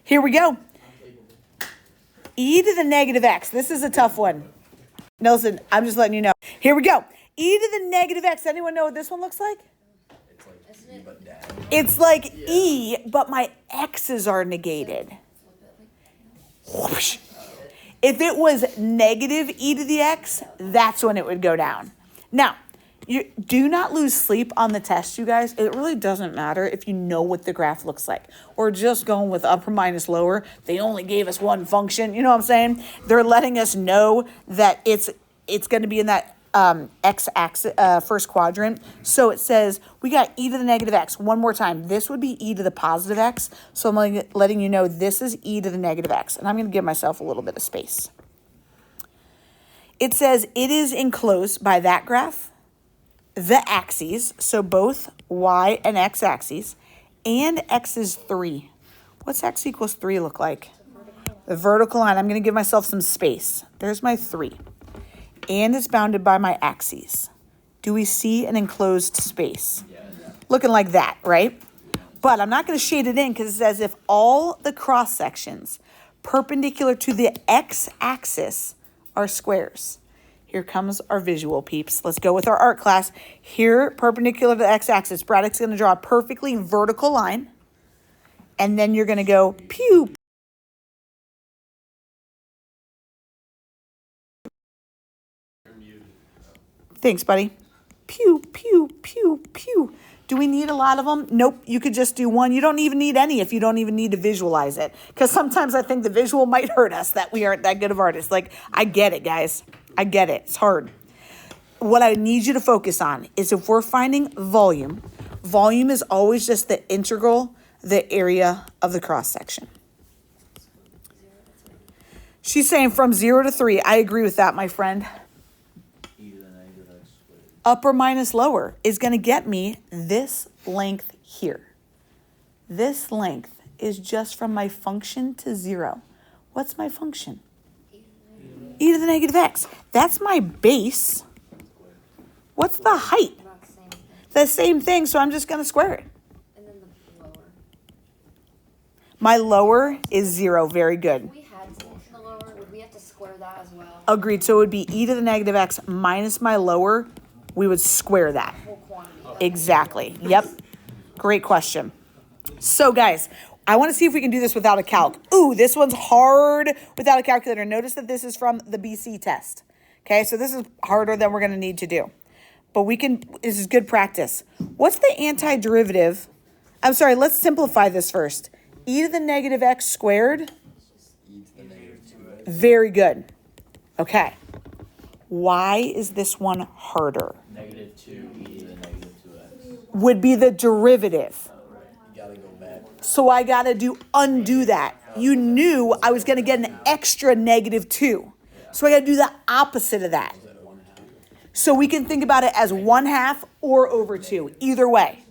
Here we go. E to the negative x. This is a tough one. Nelson, I'm just letting you know. Here we go. E to the negative x. Anyone know what this one looks like? It's like E, but my x's are negated. Whoosh. If it was negative e to the x, that's when it would go down. Now, you do not lose sleep on the test, you guys. It really doesn't matter if you know what the graph looks like. We're just going with upper minus lower. They only gave us one function. You know what I'm saying? They're letting us know that it's going to be in that x-axis, first quadrant. So it says we got e to the negative x. One more time. This would be e to the positive x. So I'm letting you know this is e to the negative x. And I'm going to give myself a little bit of space. It says it is enclosed by that graph, the axes, so both y and x axes, and x is 3. What's x equals 3 look like? The vertical line. I'm going to give myself some space. There's my 3. And it's bounded by my axes. Do we see an enclosed space? Looking like that, right? But I'm not going to shade it in because it says if all the cross sections perpendicular to the x-axis are squares. Here comes our visual peeps. Let's go with our art class. Here, perpendicular to the x-axis, Braddock's going to draw a perfectly vertical line. And then you're going to go pew. Thanks, buddy. Pew, pew, pew, pew. Do we need a lot of them? Nope. You could just do one. You don't even need any if you don't even need to visualize it. Because sometimes I think the visual might hurt us that we aren't that good of artists. Like, I get it, guys. I get it. It's hard. What I need you to focus on is if we're finding volume, volume is always just the integral, the area of the cross section. She's saying from 0 to 3. I agree with that, my friend. Upper minus lower is going to get me this length here. This length is just from my function to 0. What's my function? E to the negative x. That's my base. What's the height? The same thing, so I'm just going to square it. And then the lower. My lower is 0. Very good. If we had the lower, would we have to square that as well? Agreed. So it would be e to the negative x minus my lower. We would square that. Full quantity. Exactly. Yep. Great question. So, guys, I want to see if we can do this without a calc. Ooh, this one's hard without a calculator. Notice that this is from the BC test. Okay, so this is harder than we're going to need to do. But we can, this is good practice. What's the antiderivative? I'm sorry, let's simplify this first. E to the negative x squared. E to the negative 2x. Very good. Okay. Why is this one harder? Negative 2 e to the negative 2x. Would be the derivative. You gotta go back. So I got to undo that. You knew I was going to get an extra negative 2. So I got to do the opposite of that. So we can think about it as 1/2 or over 2. Either way.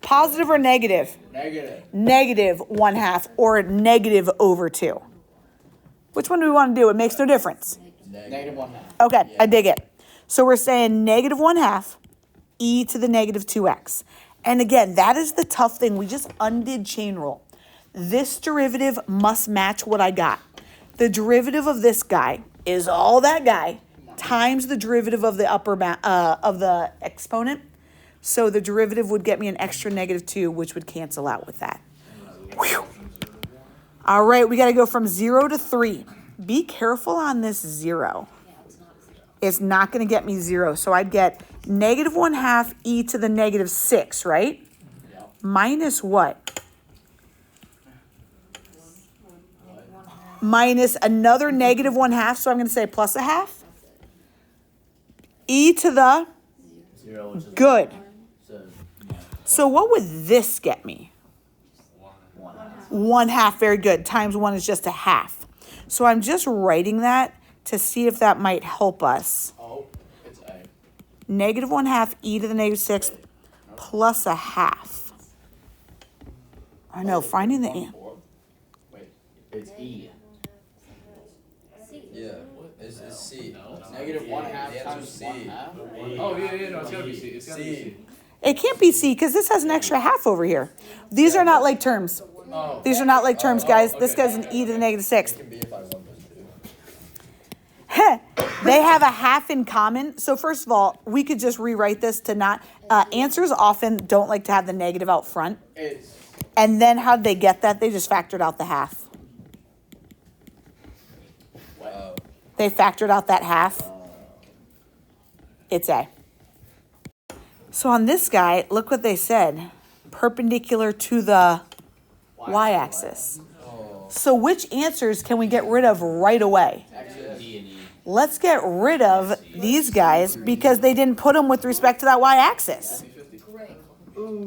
Positive or negative? Negative. Negative 1/2 or negative over 2. Which one do we want to do? It makes no difference. Negative 1/2. Okay, I dig it. So we're saying negative 1/2 e to the negative 2x. And again, that is the tough thing. We just undid chain rule. This derivative must match what I got. The derivative of this guy is all that guy times the derivative of the of the exponent. So the derivative would get me an extra negative 2, which would cancel out with that. Whew. All right, we got to go from 0 to 3. Be careful on this 0. It's not going to get me 0. So I'd get negative 1/2 e to the negative 6, right? Yep. Minus what? Minus another negative 1/2. So I'm going to say plus 1/2. E to the 0, which is good. So So what would this get me? 1/2. 1/2, very good. Times 1 is just 1/2. So I'm just writing that to see if that might help us. Oh, it's a. Negative 1/2 e to the negative 6 plus 1/2. I know, finding the... Wait, it's e. Yeah, it's C. Negative 1/2 times C. 1/2. Oh, yeah, no, it's gotta be C. It's gotta be C. It can't be C because this has an extra half over here. These are not like terms. Oh. These are not like terms, guys. This okay. guy's an e to the negative 6. It can be if I want this to. They have a half in common. So first of all, we could just rewrite this to not, answers often don't like to have the negative out front. It's And then how'd they get that? They just factored out the half. what? They factored out that half. It's A. So on this guy, look what they said. Perpendicular to the y-axis. So which answers can we get rid of right away? D and E. Let's get rid of these guys because they didn't put them with respect to that y-axis. Great.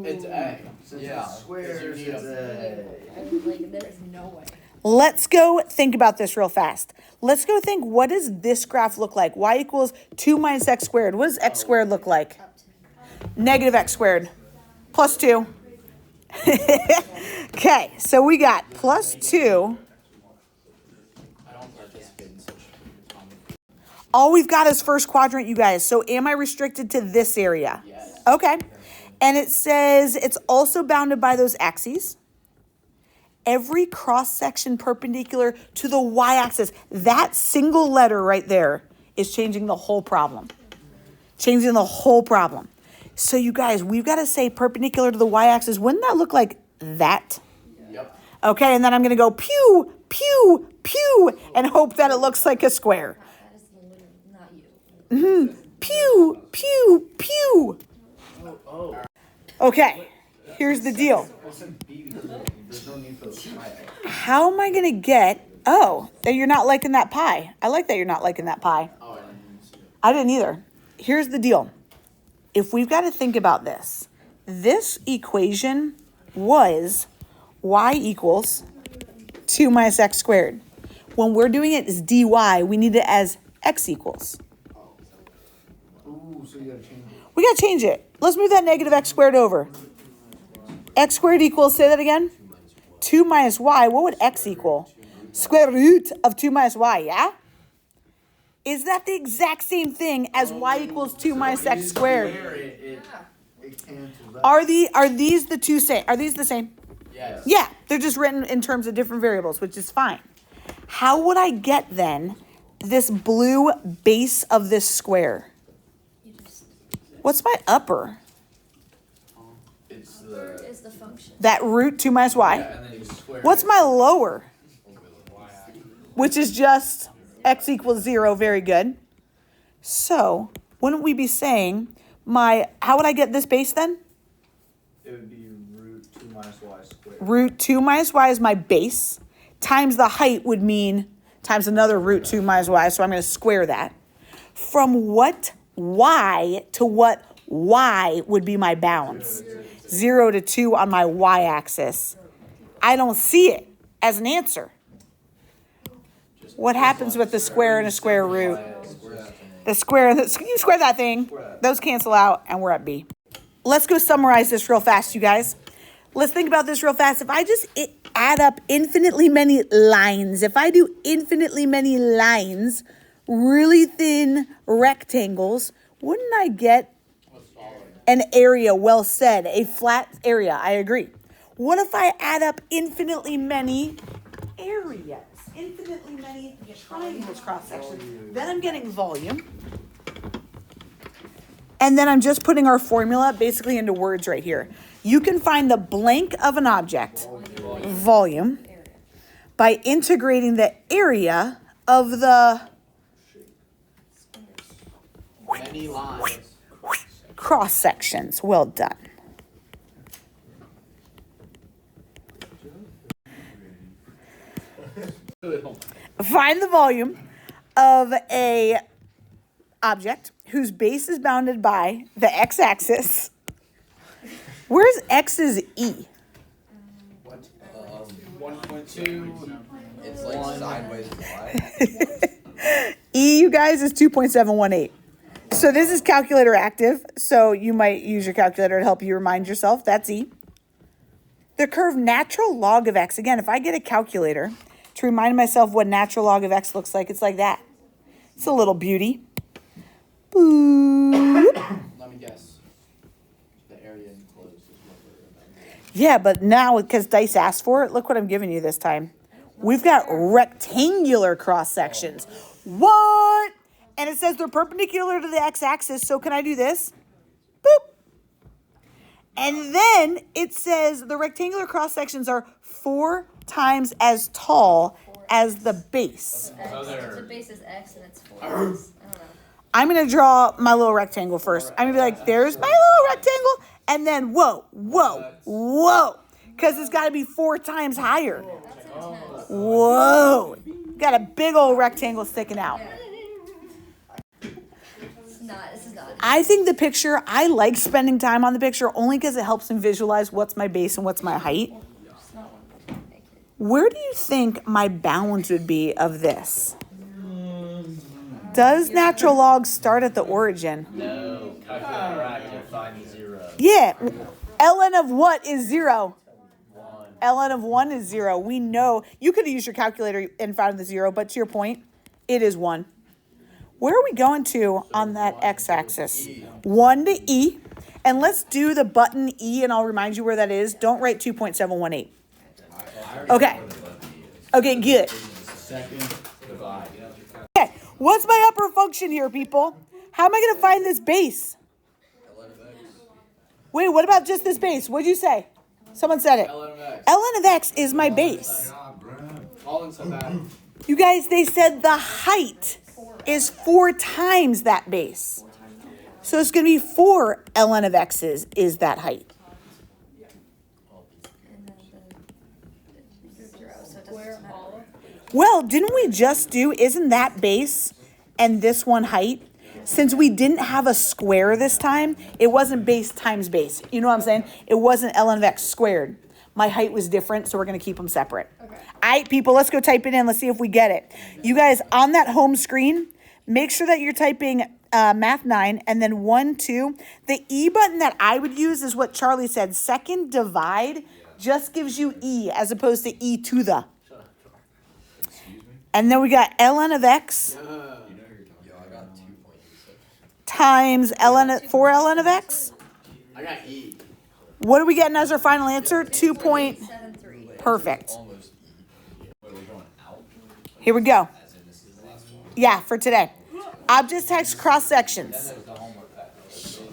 It's A. Yeah. Squares It's a. Like, there is no way. Let's go think about this real fast. Let's go think, what does this graph look like? Y equals 2 minus x squared. What does x squared look like? Up to. Negative x squared plus 2. Okay, so we got plus 2. I don't participate in such common. All we've got is first quadrant, you guys. So am I restricted to this area? Yes. Okay. And it says it's also bounded by those axes. Every cross section perpendicular to the y-axis. That single letter right there is changing the whole problem. Changing the whole problem. So you guys, we've got to say perpendicular to the y-axis. Wouldn't that look like that? Yep. Okay, and then I'm going to go pew, pew, pew, and hope that it looks like a square. That is literally not you. Pew, pew, pew. Oh. Okay, here's the deal. There's no need for the pie. How am I going to get, oh, that you're not liking that pie. I like that you're not liking that pie. Oh, I didn't even see it. I didn't either. Here's the deal. If we've got to think about this, this equation was y equals 2 minus x squared. When we're doing it as dy, we need it as x equals. Ooh, so you gotta change it. We got to change it. Let's move that negative x squared over. X squared equals, say that again, 2 minus y. What would x equal? Square root of 2 minus y, yeah? Is that the exact same thing as y equals 2 minus x squared? It cancels out. Are these the two same? Are these the same? Yes. Yeah, they're just written in terms of different variables, which is fine. How would I get then this blue base of this square? You just. What's my upper? It's Where the. is the function? That root 2 minus y. And then you square. What's my lower? Which is just x equals 0. Very good. So, wouldn't we be saying how would I get this base then? It would be root 2 minus y squared. Root 2 minus y is my base, times the height would mean times another root 2 minus y, so I'm going to square that. From what y to what y would be my bounds? 0 to 2 on my y-axis. I don't see it as an answer. What happens with the square and a square root? The square, you square that thing. Those cancel out, and we're at B. Let's go summarize this real fast, you guys. Let's think about this real fast. If I just add up infinitely many lines, if I do infinitely many lines, really thin rectangles, wouldn't I get an area? Well said, a flat area. I agree. What if I add up infinitely many areas? Infinitely many triangles cross sections. Then I'm getting volume. And then I'm just putting our formula basically into words right here. You can find the blank of an object, volume, by integrating the area of the Many lines. cross sections. Well done. Find the volume of a object whose base is bounded by the x-axis. Where's x's e? What? 1.2. It's like One. sideways to y. E, you guys, is 2.718. So this is calculator active, so you might use your calculator to help you remind yourself. That's E. The curve natural log of x. Again, if I get a calculator to remind myself what natural log of x looks like, it's like that. It's a little beauty. Boop. Let me guess. The area enclosed is what we're about. Yeah, but now because Dice asked for it, look what I'm giving you this time. We've got rectangular cross sections. What? And it says they're perpendicular to the x-axis. So can I do this? Boop. And then it says the rectangular cross sections are 4 times as tall as the base. X. So the base is X and it's 4. I don't know. I'm going to draw my little rectangle first. I'm going to be like, there's my little rectangle. And then, whoa, whoa, whoa. Because it's got to be 4 times higher. That's intense. Whoa. Got a big old rectangle sticking out. This is not. I think the picture, I like spending time on the picture only because it helps me visualize what's my base and what's my height. It's not one. Make it. Where do you think my bounds would be of this? Does natural log start at the origin? No, calculate bracket, find 0. Yeah. ln of what is 0? 1. ln of 1 is 0. We know. You could have used your calculator and found the 0, but to your point, it is 1. Where are we going to on that x-axis? 1 to E. And let's do the button E, and I'll remind you where that is. Don't write 2.718. Okay. Okay, good. Second divide. Okay, what's my upper function here, people? How am I going to find this base? Wait, what about just this base? What'd you say? Someone said it. ln of x. ln of x is my base. Falling so bad. You guys, they said the height is 4 times that base. So it's going to be 4 ln of x is that height. And then the 0. So it doesn't matter. Well, didn't we just do, isn't that base and this one height? Since we didn't have a square this time, it wasn't base times base. You know what I'm saying? It wasn't ln of x squared. My height was different, so we're going to keep them separate. Okay. All right, people, let's go type it in. Let's see if we get it. You guys, on that home screen, make sure that you're typing math 9 and then 1, 2. The E button that I would use is what Charlie said. Second divide just gives you E as opposed to E to the. And then we got ln of x times 4 ln of x. I got E. What are we getting as our final answer? 2 point. 7.3. Perfect. Here we go. Yeah, for today. Object text cross sections.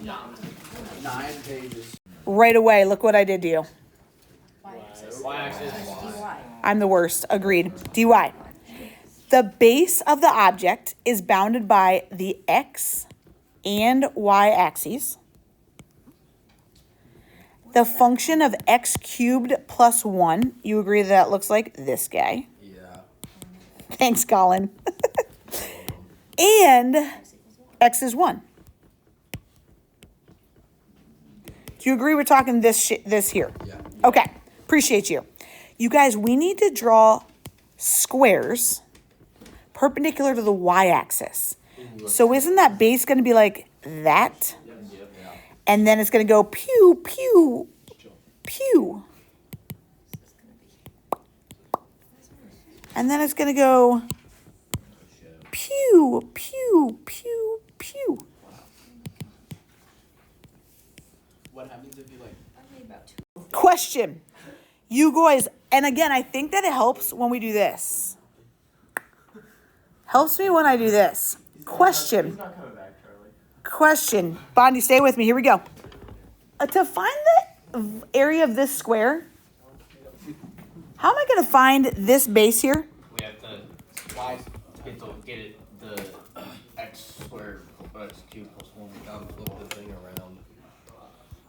9 pages. Right away, look what I did to you. Y-axis. I'm the worst. Agreed. dy. The base of the object is bounded by the x and y axes. The function of x cubed plus 1. You agree that looks like this guy? Yeah. Thanks, Colin. And x is 1. Do you agree we're talking this here? Yeah. Okay, appreciate you. You guys, we need to draw squares perpendicular to the y-axis. So isn't that base going to be like that? And then it's going to go pew, pew, pew. And then it's going to go pew, pew, pew, pew. What happens if you like? I made about 2. Question. You guys, and again, I think that it helps when we do this. Helps me when I do this. Question. He's not coming back, Charlie. Question. Bondi, stay with me. Here we go. To find the area of this square, how am I going to find this base here? We have to get it the x squared plus x cubed plus 1. We gotta flip the thing around.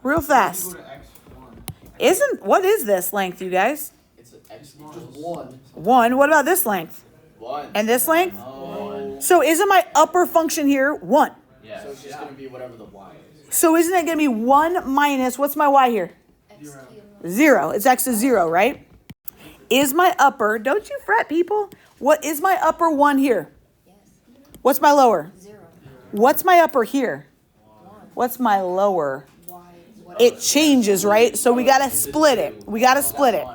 Real fast. What is this length, you guys? It's an x equals 1. 1. What about this length? 1. And this length? 1. So isn't my upper function here 1? Yeah. So it's just gonna be whatever the y is. So isn't it going to be 1 minus, what's my y here? X cubed. 0. It's x is 0, right? Is my upper, don't you fret, people. What is my upper 1 here? Yes. What's my lower? 0. What's my upper here? 1. What's my lower? Y. It changes, right? So we got to split it. We got to split it.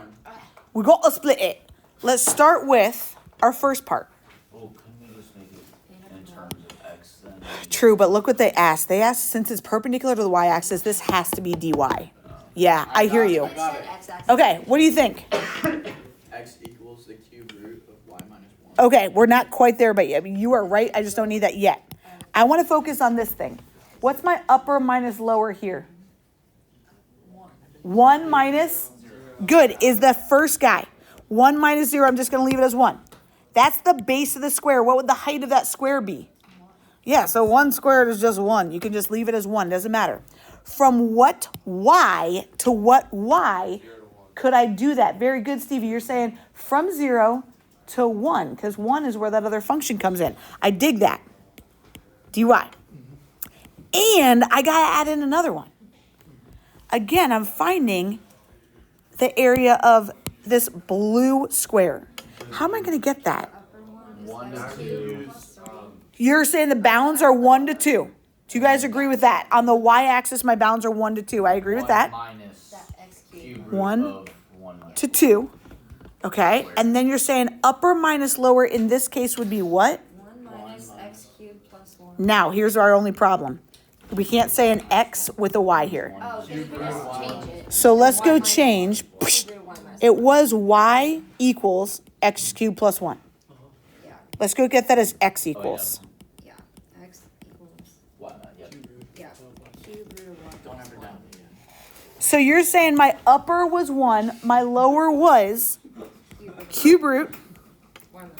We got to split it. Let's start with our first part. Well, couldn't we just make it in terms of x then? True, but look what they asked. They asked, since it's perpendicular to the y-axis, this has to be dy. Yeah, I hear got it. you. I got it. X-axis. Okay, what do you think? X equals the cube root of y minus 1. Okay, we're not quite there, but you are right. I just don't need that yet. I want to focus on this thing. What's my upper minus lower here? 1 minus, good, is the first guy. 1 minus 0, I'm just going to leave it as 1. That's the base of the square. What would the height of that square be? Yeah, so 1 squared is just 1. You can just leave it as 1. Doesn't matter. From what y to what y could I do that? Very good, Stevie. You're saying from 0 to 1, because 1 is where that other function comes in. I dig that. dy. And I got to add in another one. Again, I'm finding the area of this blue square. How am I going to get that? 1 to 2. You're saying the bounds are 1 to 2. Do you guys agree with that? On the y-axis, my bounds are 1 to 2. I agree with that. Minus That X cubed. cube root 1 of 1 to 2. Okay, and then you're saying upper minus lower in this case would be what? 1 minus X cubed plus 1. Now, here's our only problem. We can't say an x with a y here. Oh, because you can just change it. So let's go Y minus- change. Root of y minus It was y equals x cubed plus 1. Yeah, Let's go get that as x equals. yeah. X equals, Why not? Yep. yeah. Cube root of y. Don't have her down. So you're saying my upper was 1, my lower was cube root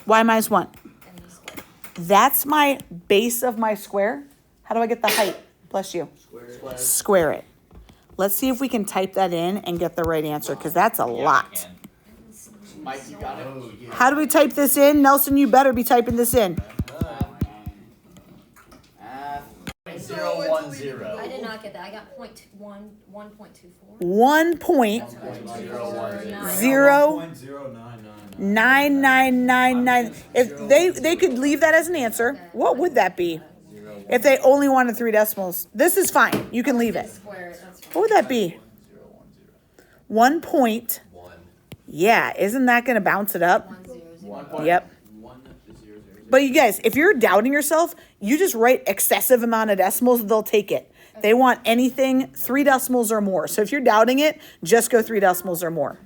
y minus 1. And the square. That's my base of my square. How do I get the height? Bless you. Square it. Let's see if we can type that in and get the right answer, because that's a lot. Mike, you got it? How do we type this in? Nelson, you better be typing this in. 010. I did not get that. I got 1.24. 1 point 0 9999. If they could leave that as an answer, what would that be? If they only wanted 3 decimals. This is fine. You can leave it. Square it, that's fine. What would that be? 1 point. Yeah, isn't that going to bounce it up? 1 0 0. Yep. 1 to 0 0 0. But you guys, if you're doubting yourself, you just write excessive amount of decimals, they'll take it. They want anything 3 decimals or more. So if you're doubting it, just go 3 decimals or more.